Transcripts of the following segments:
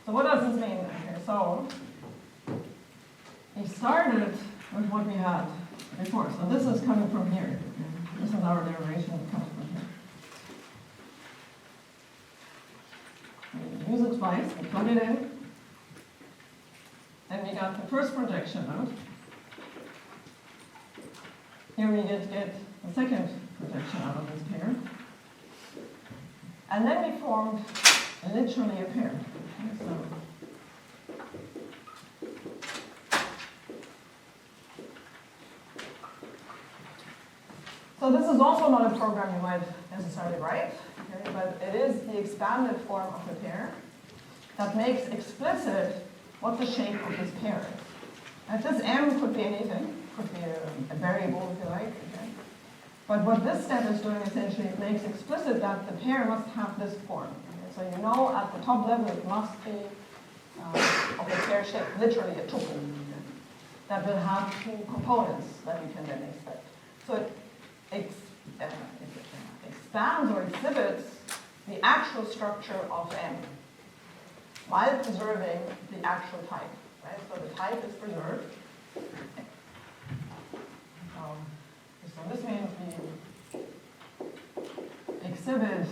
So what does this mean? Okay, so we started with what we had before. So this is coming from here. Okay? This is our derivation coming from here. We use it twice, we plug it in, and we got the first projection out. Here we get the second projection out of this pair. And then we formed literally a pair. Okay, so this is also not a program you might necessarily write, okay, but it is the expanded form of the pair that makes explicit what the shape of this pair is. And this M could be anything, could be a variable if you like. Okay. But what this step is doing essentially, it makes explicit that the pair must have this form. Okay. So you know at the top level it must be of a pair shape, literally a tuple, okay, that will have two components that you can then expect. So it expands or exhibits the actual structure of M while preserving the actual type. Right? So the type is preserved. So this means we exhibit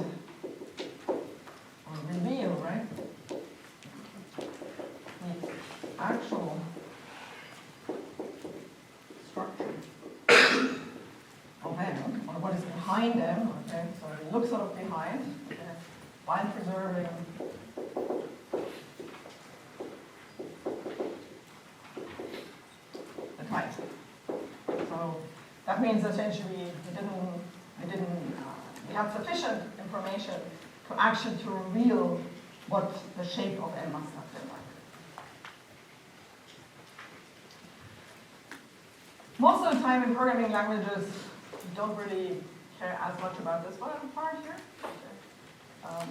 or reveal, right, the actual structure of M, or what is behind M. Okay, so we look sort of behind, okay, while preserving the type. So that means essentially we have sufficient information to actually to reveal what the shape of M must have been like. Most of the time in programming languages, you don't really care as much about this one part here. Okay.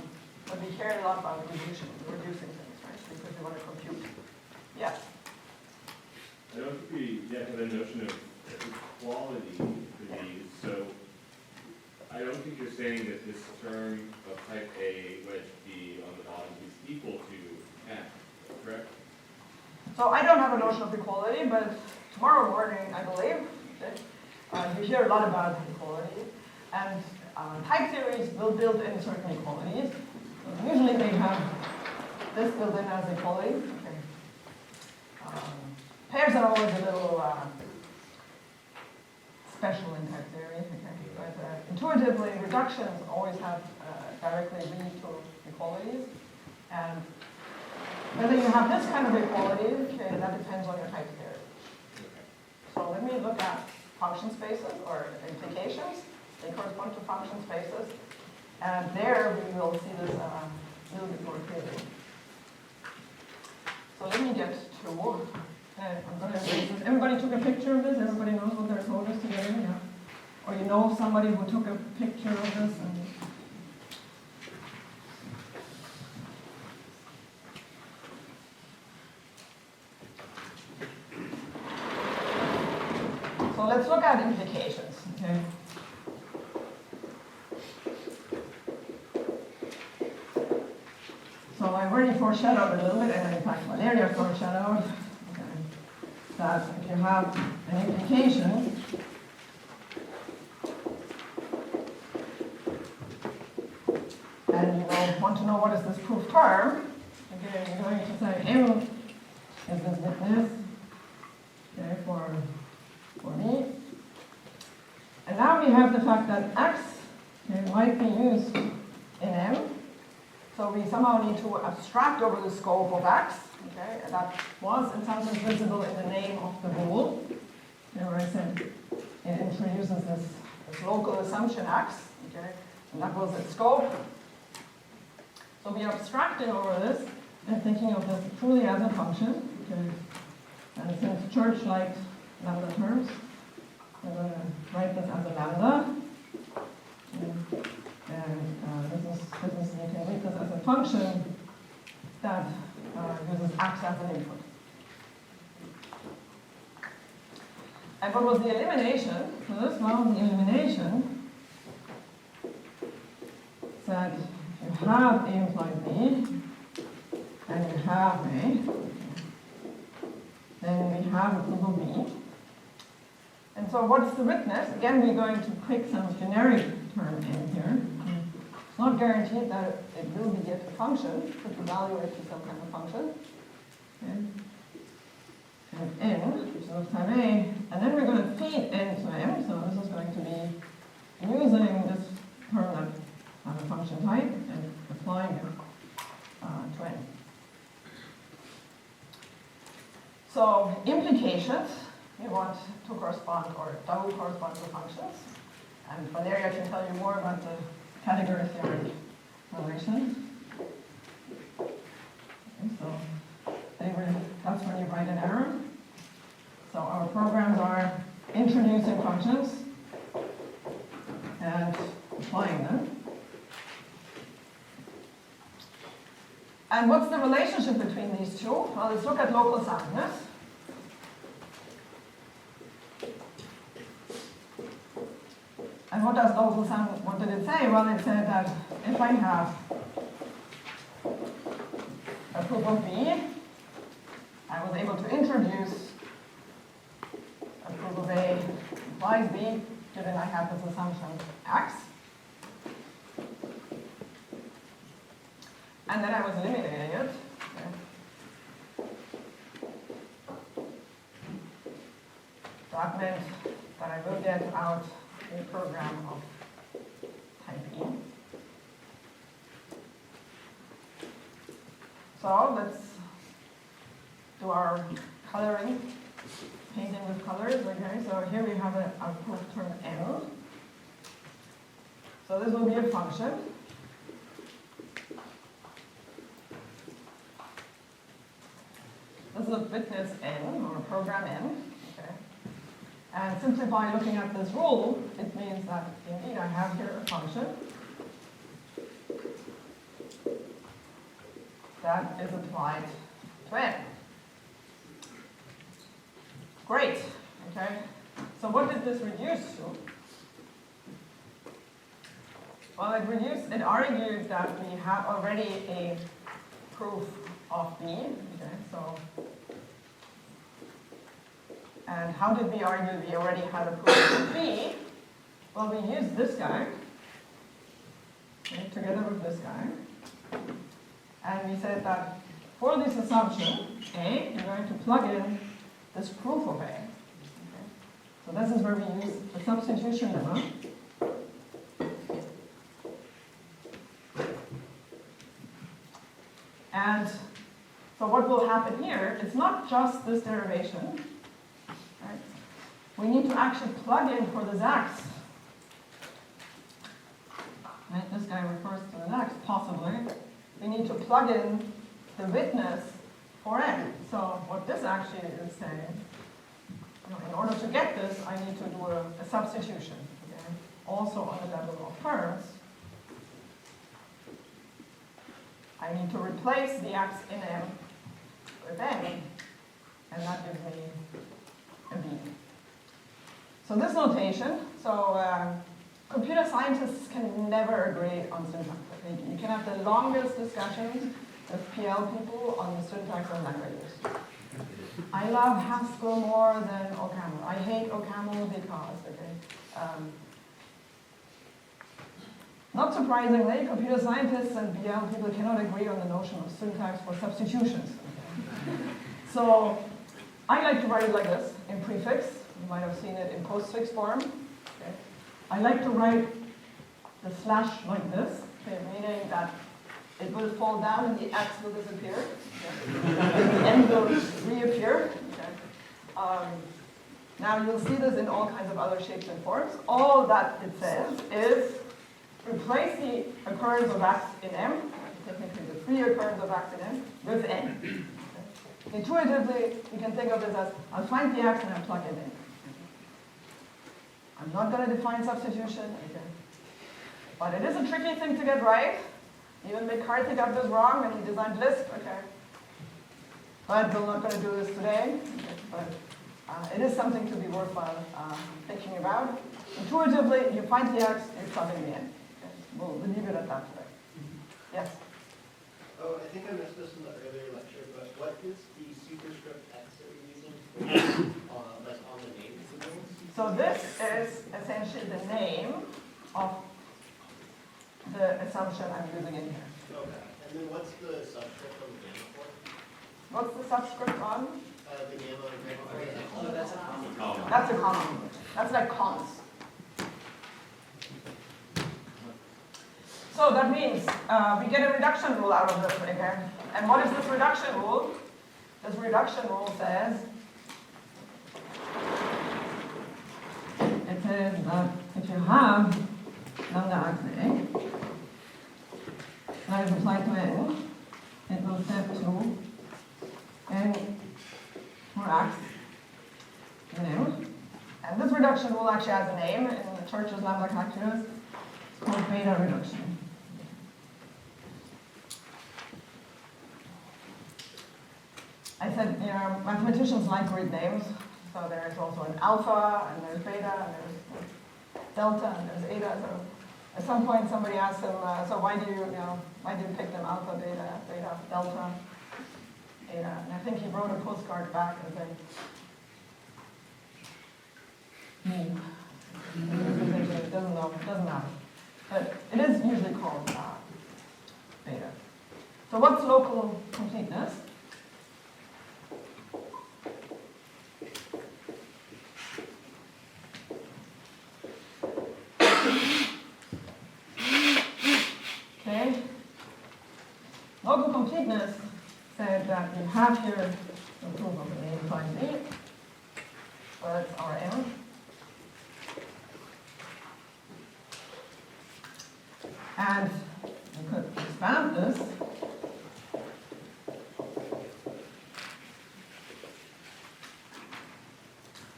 But we care a lot about reducing things, right? Because we want to compute. Yes? I don't think we yet have a notion of equality for these, so I don't think you're saying that this term of type A wedge B on the bottom is equal to M, correct? So I don't have a notion of equality, but tomorrow morning, I believe, you hear a lot about equality, and type theories will build in certain equalities. So usually they have this built in as equality. Okay. Pairs are always a little special in type theory, okay? But intuitively, reductions always have directly lead to equalities. And whether you have this kind of equality, okay, that depends on your type theory. So let me look at function spaces or implications. They correspond to function spaces. And there we will see this a little bit more clearly. So let me get to I'm going to erase this. Everybody took a picture of this? Everybody knows what their code is together? Yeah. Or you know somebody who took a picture of this? So let's look at implications. Okay. So I already foreshadowed a little bit, and in fact Valeria foreshadowed that if you have an implication, and you want to know what is this proof term, okay, you're going to say M is this witness, okay, for me. And now we have the fact that X, okay, might be used in M, so we somehow need to abstract over the scope of X. Okay, and that was in some sense visible in the name of the rule. You know, where I said it introduces this local assumption X, okay, and that was its scope. So we are abstracting over this and thinking of this truly as a function. Okay, and since Church liked lambda terms, we're going to write this as a lambda. Okay. And you can read this as a function that uses X as an input. And what was the elimination for this? Well, the elimination said you have A implied B, and you have A, then we have a proof of B. And so what's the witness? Again, we're going to pick some generic term in here. It's not guaranteed that it will be yet a function, but evaluate to some kind of function. Okay. And n, which is of time A, and then we're going to feed n to m, so this is going to be using this term that has a function type and applying it to n. So implications, we want to correspond or double correspond to functions. And for there I can tell you more about the category theory relations. Okay, so that's when you write an error. So our programs are introducing functions and applying them. And what's the relationship between these two? Well, let's look at local soundness. And what does local sound, what did it say? Well, it said that if I have a proof of B, I was able to introduce a proof of A implies B, given I have this assumption X. And then I was eliminating it. Okay. That meant that I will get out a program of type E. So let's do our coloring, painting with colors. Okay, so here we have a proof term L. So this will be a function. This is a witness n, or a program n. Okay. And simply by looking at this rule, it means that indeed I have here a function that is applied to n. Great. Okay. So what did this reduce to? Well, it argued that we have already a proof of B. Okay, so, and how did we argue we already had a proof of B? Well, we used this guy, okay, together with this guy, and we said that for this assumption, A, you're going to plug in this proof of A. Okay? So this is where we use the substitution lemma. And so what will happen here, it's not just this derivation. Right? We need to actually plug in for this x. Right? This guy refers to the x, possibly. We need to plug in the witness for n. So what this actually is saying, in order to get this, I need to do a substitution. Okay? Also on the level of terms. I need to replace the x in m with n, and that gives me a b. So this notation, computer scientists can never agree on syntax. You can have the longest discussions with PL people on the syntax of languages. I love Haskell more than OCaml. I hate OCaml because, not surprisingly, computer scientists and BL people cannot agree on the notion of syntax for substitutions. Okay? So I like to write it like this, in prefix. You might have seen it in postfix form. Okay? I like to write the slash like this, okay, meaning that it will fall down and the x will disappear. Okay? And the n will reappear. Okay? Now you'll see this in all kinds of other shapes and forms. All that it says is replace the occurrence of x in m, technically the free occurrence of x in m, with n. Okay? Intuitively, you can think of this as, I'll find the x and I'll plug it in. I'm not going to define substitution, okay? But it is a tricky thing to get right. Even McCarthy got this wrong when he designed Lisp, okay? But we're not going to do this today. Okay? But it is something to be worthwhile thinking about. Intuitively, you find the x, you're plugging the in. We'll leave it at that today. Yes? Oh, think I missed this in the earlier lecture, but what is the superscript X that we're using for, like on the name signals? So this is essentially the name of the assumption I'm using in here. Okay. And then what's the subscript on the gamma for? What's the subscript on? The gamma and gamma for the X. Oh, that's a common. That's a comma. That's like commas. So that means we get a reduction rule out of this again. And what is this reduction rule? This reduction rule says, it says that if you have lambda x that is applied to n, it will set to n for x in m. And this reduction rule actually has a name in the Church's lambda calculus. It's called beta reduction. I said, you know, mathematicians like great names. So there's also an alpha, and there's beta, and there's delta, and there's eta. So at some point somebody asked him, so why do you pick them alpha, beta, delta, eta? And I think he wrote a postcard back and said, it doesn't matter. But it is usually called beta. So what's local completeness? Okay. Local completeness said that you have here the proof of the name implies B. So that's Rm. And you could expand this.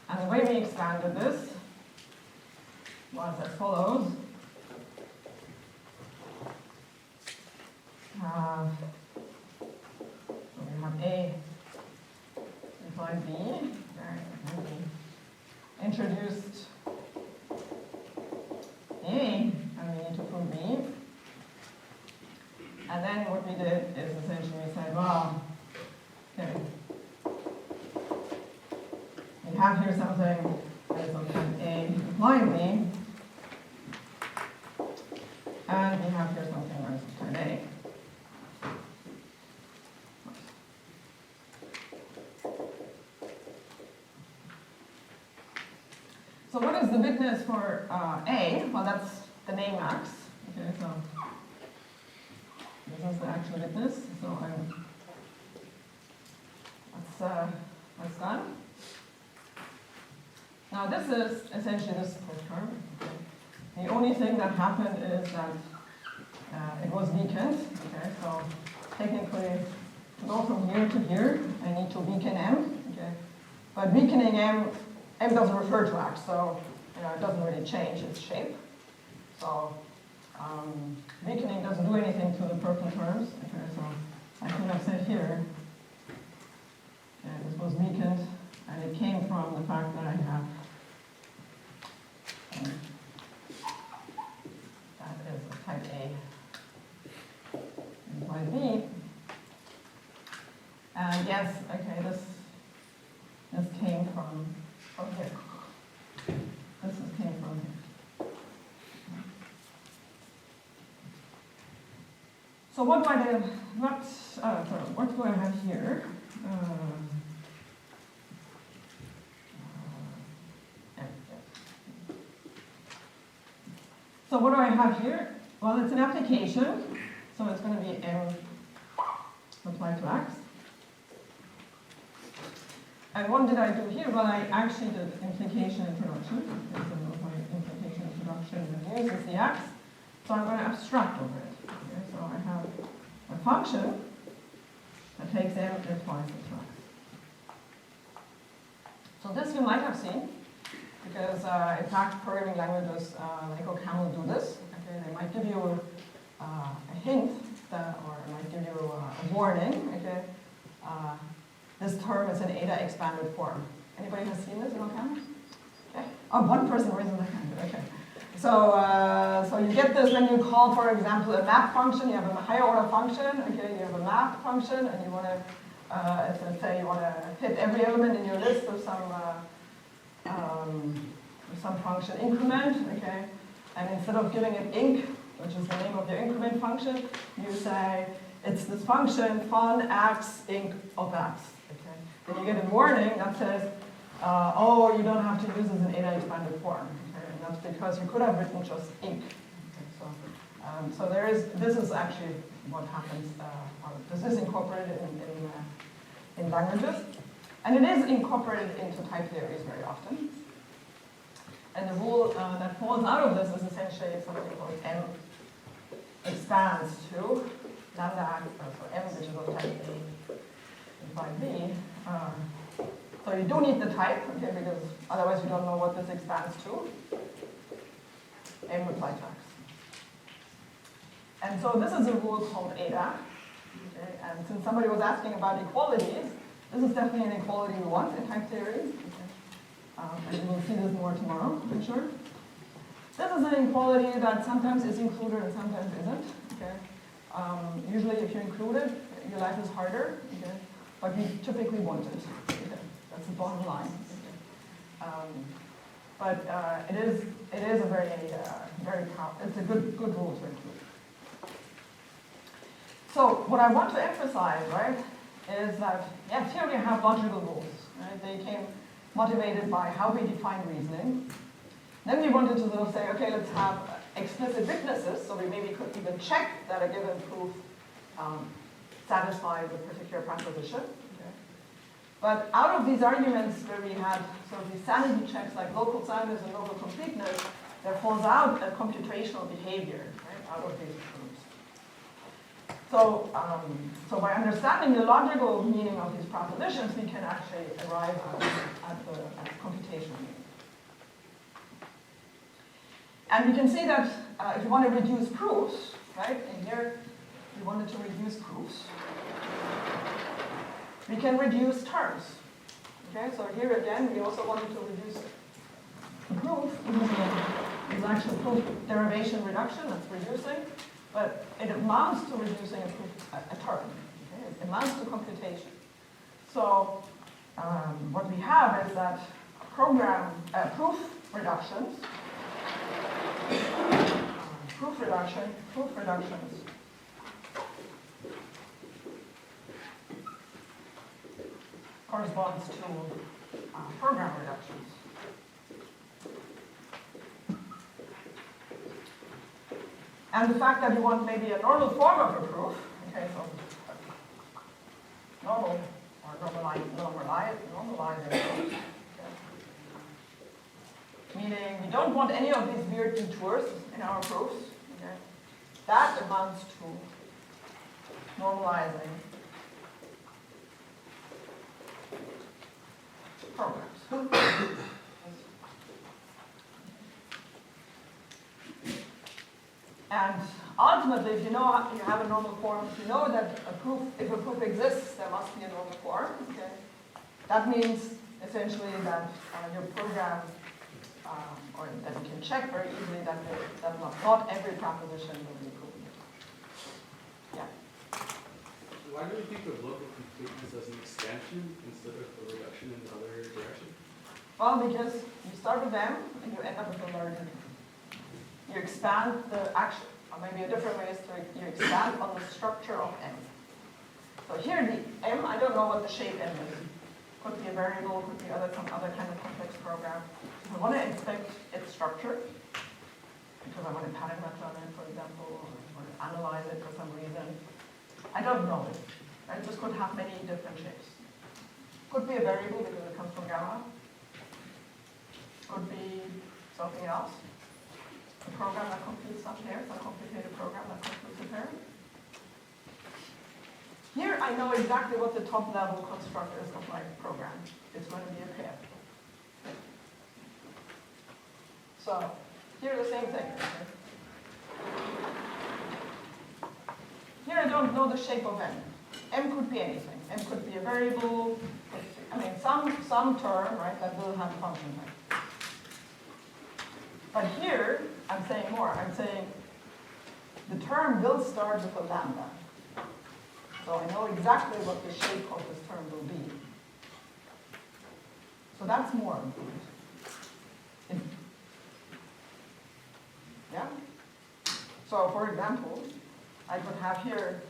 And the way we expanded this was as follows. So we have A implies B. And we introduced A, and we need to prove B. And then what we did is essentially we said, well, okay, we have here something that is on type A implying B, and we have here something that is on type A. So what is the witness for A? Well, that's the name X. Okay, so this is the actual witness. So that's done. Now this is essentially this term. Okay. The only thing that happened is that it was weakened. Okay, so technically to go from here to here, I need to weaken M. Okay, but weakening M doesn't refer to X, so it doesn't really change its shape. So weakening doesn't do anything to the purple terms. Okay, so I could have said here, this was weakened, and it came from the fact that I have that is a type A implies B. And yes, okay, this came from here. This came from here. So what do I have? What do I have here? So what do I have here? Well, it's an application, so it's going to be M applied to X. And what did I do here? Well, I actually did implication introduction. Okay, so my implication introduction uses the X, so I'm going to abstract over it. Okay, so I have a function that takes M and applies it to X. So this you might have seen, because in fact programming languages like OCaml do this. Okay, they might give you a hint or it might give you a warning. Okay, this term is an eta expanded form. Anybody has seen this in OCaml? Okay. Oh, one person raising their hand. Okay. So you get this when you call, for example, a map function. You have a higher order function. Okay, you have a map function, and you want to, let's say, you want to hit every element in your list with some function increment. Okay, and instead of giving it inc, which is the name of your increment function, you say it's this function fun x inc of x. Okay, then you get a warning that says, oh, you don't have to use this in ADA expanded form. That's because you could have written just ink. Okay, so this is actually what happens, this is incorporated in languages, and it is incorporated into type theories very often. And the rule that falls out of this is essentially something called M expands to lambda, so M, which is of type A and type B. So you do need the type, okay, because otherwise you don't know what this expands to. M reply to X. And so this is a rule called ADA. Okay? And since somebody was asking about equalities, this is definitely an equality we want in type theory. Okay? And we'll see this more tomorrow, I'm sure. This is an equality that sometimes is included and sometimes isn't. Okay? Usually if you include it, your life is harder. Okay? But we typically want it. Okay? That's the bottom line. Okay? But it is a very it's a good rule to include. So what I want to emphasize, right, is that yes, here we have logical rules. Right? They came motivated by how we define reasoning. Then we wanted to sort of say, okay, let's have explicit witnesses, so we maybe could even check that a given proof satisfies a particular proposition. But out of these arguments where we had sort of these sanity checks like local soundness and local completeness, there falls out a computational behavior, right, out of these proofs. So, so by understanding the logical meaning of these propositions, we can actually arrive at the computational meaning. And we can see that if you want to reduce proofs, right, and here we wanted to reduce proofs, we can reduce terms. Okay, so here again, we also wanted to reduce the proof. This is actually proof derivation reduction, that's reducing, but it amounts to reducing a term. Okay? It amounts to computation. So what we have is that proof reductions corresponds to program reductions. And the fact that you want maybe a normal form of a proof, okay, so normal or normalizing proofs, okay. Meaning we don't want any of these weird detours in our proofs. Okay. That amounts to normalizing programs. And ultimately, if you know you have a normal form, if you know that if a proof exists, there must be a normal form. Okay? That means essentially that your program, or that you can check very easily that not every proposition will be proven. Yeah. Why do we think of local completeness as an expansion instead of a reduction in the other direction? Well, because you start with M and you end up with a learning. You expand the action, or maybe a different way is you expand on the structure of M. So here the M, I don't know what the shape M is. Could be a variable, could be some other kind of complex program. I want to inspect its structure, because I want to pattern match on it, for example, or I want to analyze it for some reason. I don't know it. Right? This could have many different shapes. Could be a variable because it comes from gamma. Could be something else. A program that completes some pairs, a complicated program that completes a pair. Here I know exactly what the top level construct is of my program. It's going to be a pair. So here the same thing. Here I don't know the shape of M. M could be anything. M could be a variable, some term, right, that will have a function type. But here, I'm saying more. I'm saying the term will start with a lambda. So I know exactly what the shape of this term will be. So that's more important. Yeah? So for example, I could have here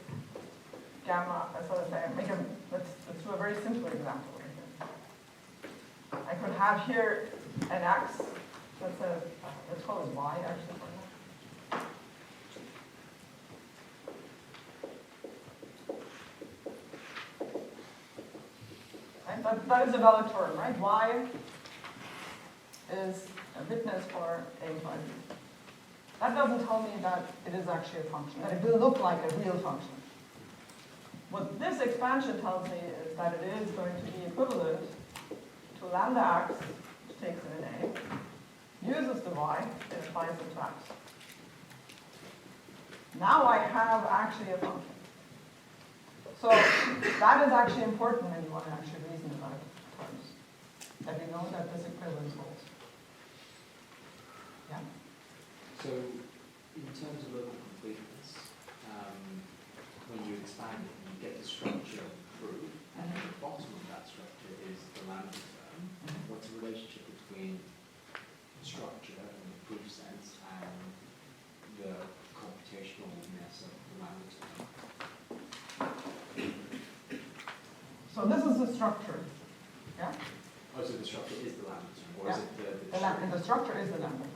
gamma, so let's say, let's do a very simple example. I could have here an x, let's call it y actually for now. Right? That is a valid term, right? Y is a witness for a by b. That doesn't tell me that it is actually a function, that it will look like a real function. What this expansion tells me is that it is going to be equivalent to lambda x, which takes in an a, uses the y, and applies it to x. Now I have actually a function. So that is actually important when you want to actually reason about terms, that we know that this equivalence holds. Yeah? So, in terms of local completeness, when you expand it, you get the structure through, and at the bottom of that structure is the lambda term. What's the relationship between the structure in the proof sense and the computationalness of the lambda term? So this is the structure. Yeah? Oh, so the structure is the lambda term, or is it The structure is the lambda term.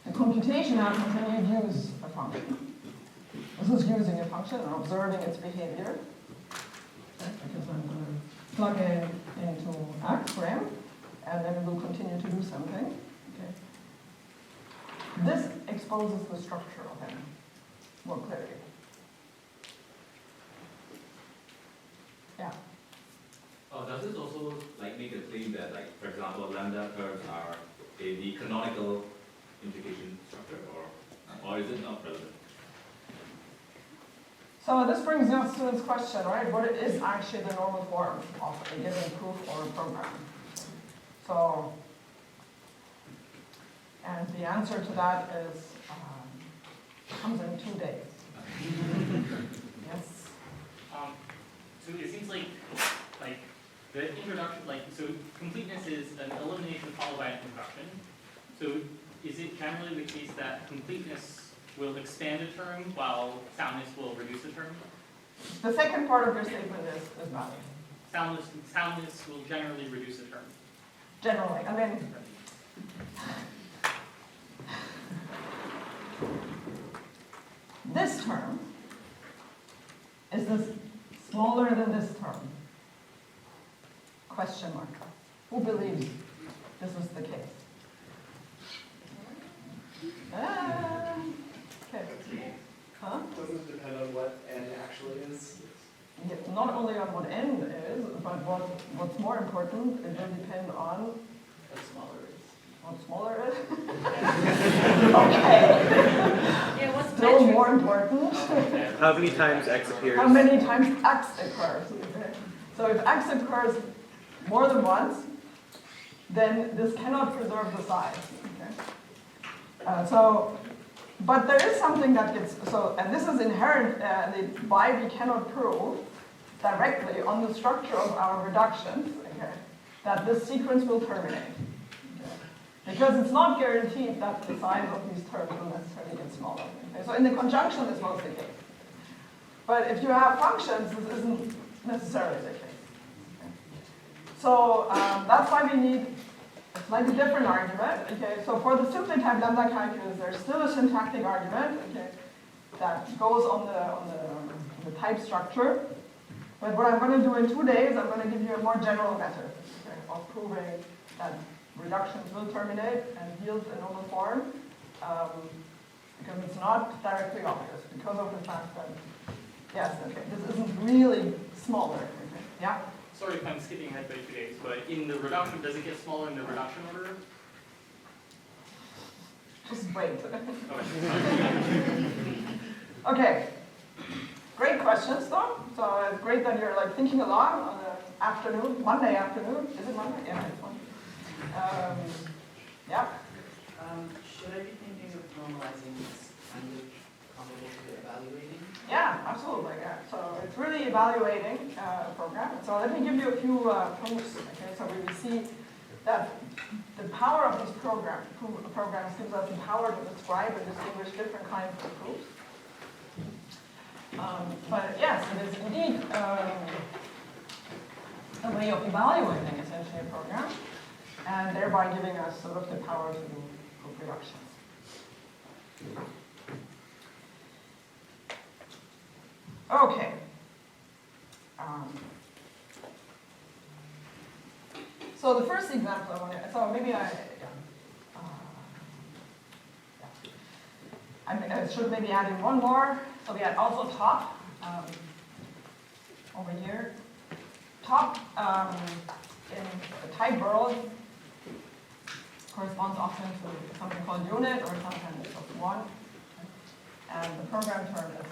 The computation happens when you use a function. This is using a function and observing its behavior. Okay? Because I'm going to plug in into x for m, and then it will continue to do something. Okay? This exposes the structure of m more clearly. Yeah. Does this also like make a claim that, like, for example, lambda terms are the canonical implication structure, or is it not relevant? So this brings us to this question, right? What is actually the normal form of a given proof or a program? So, and the answer to that is comes in 2 days. Yes. So it seems like the introduction, so completeness is an elimination followed by an introduction. So is it generally the case that completeness will expand a term while soundness will reduce a term? The second part of your statement is valid. Soundness will generally reduce a term. Generally, I mean, this term is this smaller than this term? Question mark. Who believes this is the case? Okay. Huh? Doesn't it depend on what n actually is? Yeah, not only on what n is, but what's more important, it will depend on What smaller is. what smaller is. Okay. Yeah, what's Still metric? more important. How many times x appears? How many times x occurs? Okay. So if x occurs more than once, then this cannot preserve the size. Okay. But there is something that gets, and this is inherent, why we cannot prove directly on the structure of our reductions, okay, that this sequence will terminate. Okay. Because it's not guaranteed that the size of these terms will necessarily get smaller. Okay. So in the conjunction, this was the case. But if you have functions, this isn't necessarily the case. Okay. So that's why we need a slightly different argument. Okay, so for the simply type lambda calculus, there's still a syntactic argument. Okay, that goes on the type structure. But what I'm going to do in 2 days, I'm going to give you a more general method, okay, of proving that reductions will terminate and yield a normal form, because it's not directly obvious because of the fact that yes, okay, this isn't really smaller. Okay, yeah. Sorry if I'm skipping ahead by 2 days, but in the reduction, does it get smaller in the reduction order? Just wait. Oh, Okay. Great questions, though. So it's great that you're like thinking along on the afternoon, Monday afternoon. Is it Monday? Yeah, it's Monday. Yeah. Should I be thinking of normalizing this kind of comparable to evaluating? Yeah, absolutely, yeah. So it's really evaluating a program. So let me give you a few proofs, okay? So we will see that the power of these programs gives us the power to describe and distinguish different kinds of proofs. But yes, it is indeed a way of evaluating essentially a program, and thereby giving us sort of the power to do proof reductions. Okay. So the first example I want to, so maybe I should maybe add in one more. So we had also top over here. Top in the type world corresponds often to something called unit or sometimes just one. And the program term is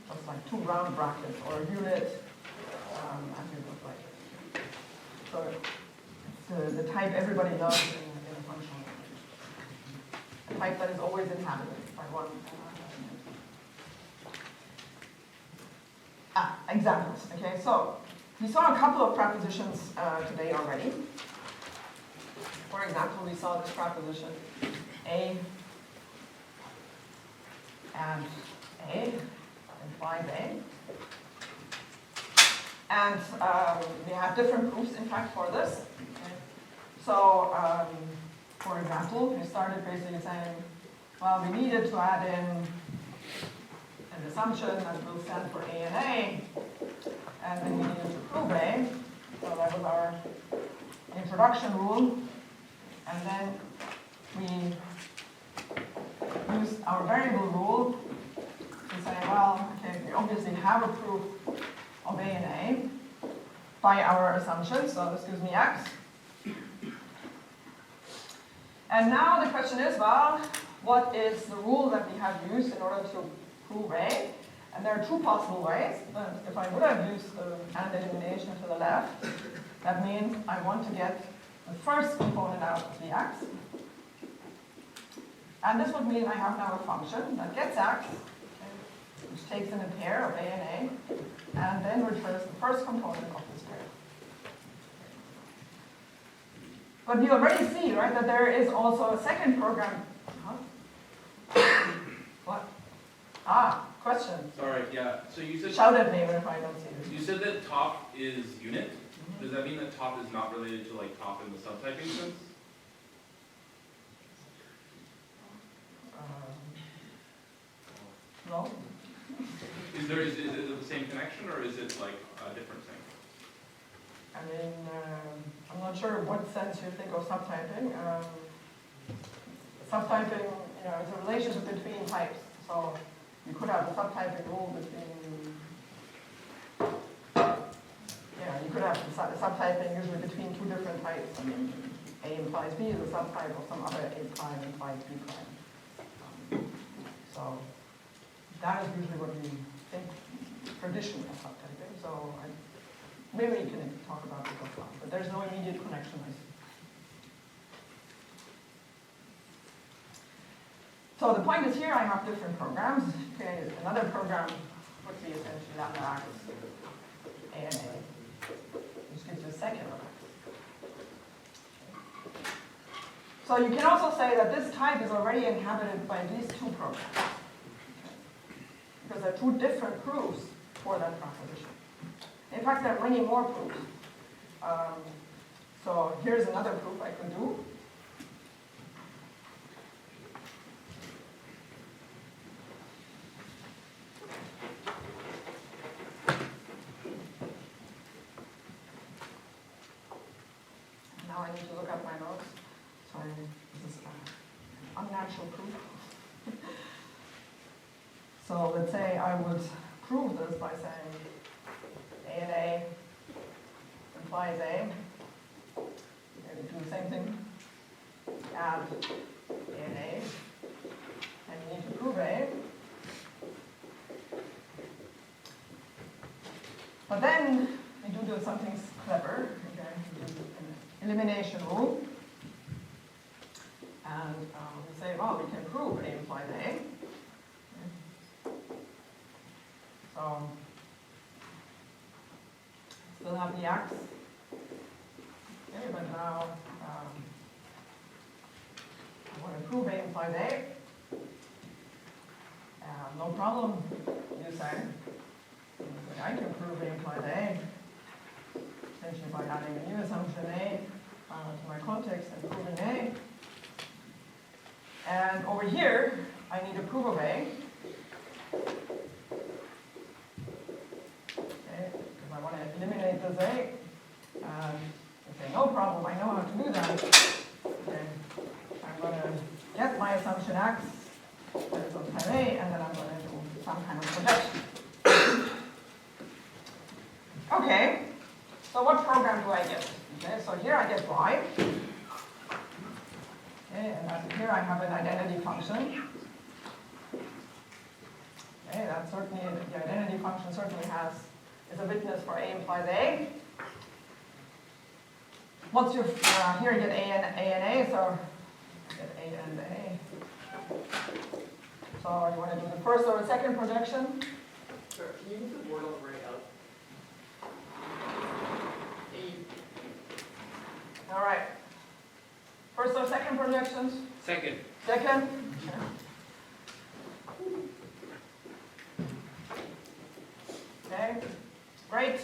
just like two round brackets or unit, as it looks like. So it's the type everybody knows in a functional language. A type that is always inhabited by one examples. Okay, so we saw a couple of prepositions today already. For example, we saw this preposition A and A implies A. And we have different proofs, in fact, for this. Okay. So, for example, we started basically saying, well, we needed to add in an assumption that will stand for A and A, and then we needed to prove A. So that was our introduction rule. And then we used our variable rule to say, well, okay, we obviously have a proof of A and A by our assumption, so this gives me X. And now the question is, well, what is the rule that we have used in order to prove A? And there are two possible ways. If I would have used and elimination to the left, that means I want to get the first component out of the X. And this would mean I have now a function that gets X, which takes in a pair of A and A, and then returns the first component of this pair. But you already see, right, that there is also a second program. Huh? What? Question. Sorry, yeah, so you said, Shout at me if I don't see it. you said that top is unit? Does that mean that top is not related to like top in the subtyping sense? No? Is it the same connection or is it like a different thing? I mean, I'm not sure what sense you think of subtyping. Subtyping, is a relationship between types. So you could have a subtyping rule between, you could have a subtyping usually between two different types. I mean, A implies B is a subtype of some other A prime implies B prime. So that is usually what we think traditionally of subtyping. So maybe we can talk about this offline, but there's no immediate connection, I see. So the point is here I have different programs. Okay, another program would be essentially lambda X, A and A, which gives you a second of X. So you can also say that this type is already inhabited by these two programs. Because there are two different proofs for that proposition. In fact, there are many more proofs. So here's another proof I could do. Now I need to look at my notes. Sorry, this is an unnatural proof. So let's say I would prove this by saying A and A implies A. Maybe do the same thing. Add A and A. And you need to prove A. But then we do something clever. Okay? We do an elimination rule. And And we say, well, we can prove A implies A. Okay. So, still have the X. Okay, but now I want to prove A implies A. No problem, you say. I can prove A implies A. Essentially by adding a new assumption A to my context and proving A. And over here, I need to prove of A. Okay, because I want to eliminate this A. And I say, no problem, I know how to do that. Okay, I'm going to get my assumption X, that is on type A, and then I'm going to do some kind of projection. Okay, so what program do I get? Okay, so here I get Y. Okay, and here I have an identity function. Okay, that certainly, the identity function certainly is a witness for A implies A. What's your, here you get A and A, so get A and A. So you want to do the first or the second projection? Sure, can you move the board all the way up? All right. First or second projections? Second. Second? Okay, great.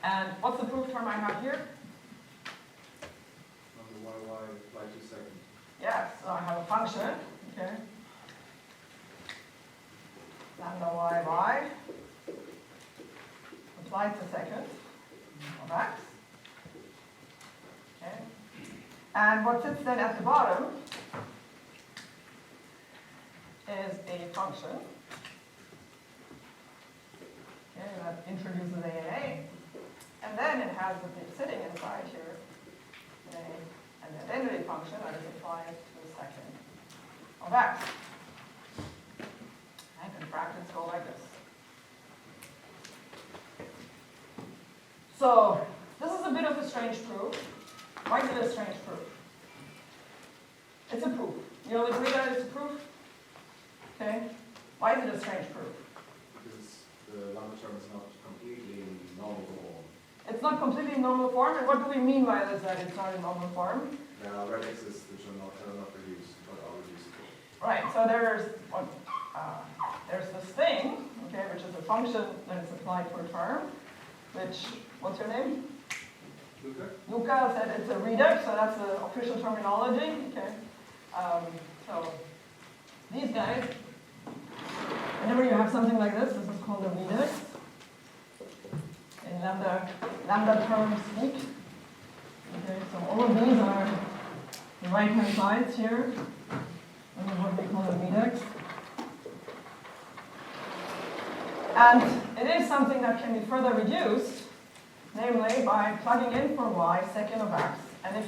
And what's the proof term I have here? Apply to second. Yes, so I have a function, okay. Lambda y applied to second of x. Okay. And what sits then at the bottom is a function. Okay, that introduces A and A. And then it has sitting inside here an identity function that is applied to the second of x. And brackets go like this. So this is a bit of a strange proof. Why is it a strange proof? It's a proof. You all agree that it's a proof? Okay. Why is it a strange proof? Because the lambda term is not completely in normal form. It's not completely in normal form, and what do we mean by this, that it's not in normal form? There are radixes which are not reduced, but are reducible. Right, so there's this thing, okay, which is a function that is applied to a term, which, what's your name? Luca? Luca said it's a redux, so that's the official terminology, okay. So these guys, whenever you have something like this is called a redux. In lambda terms speak. Okay, so all of these are the right-hand sides here. This is what we call a redux. And it is something that can be further reduced, namely by plugging in for y second of x. And if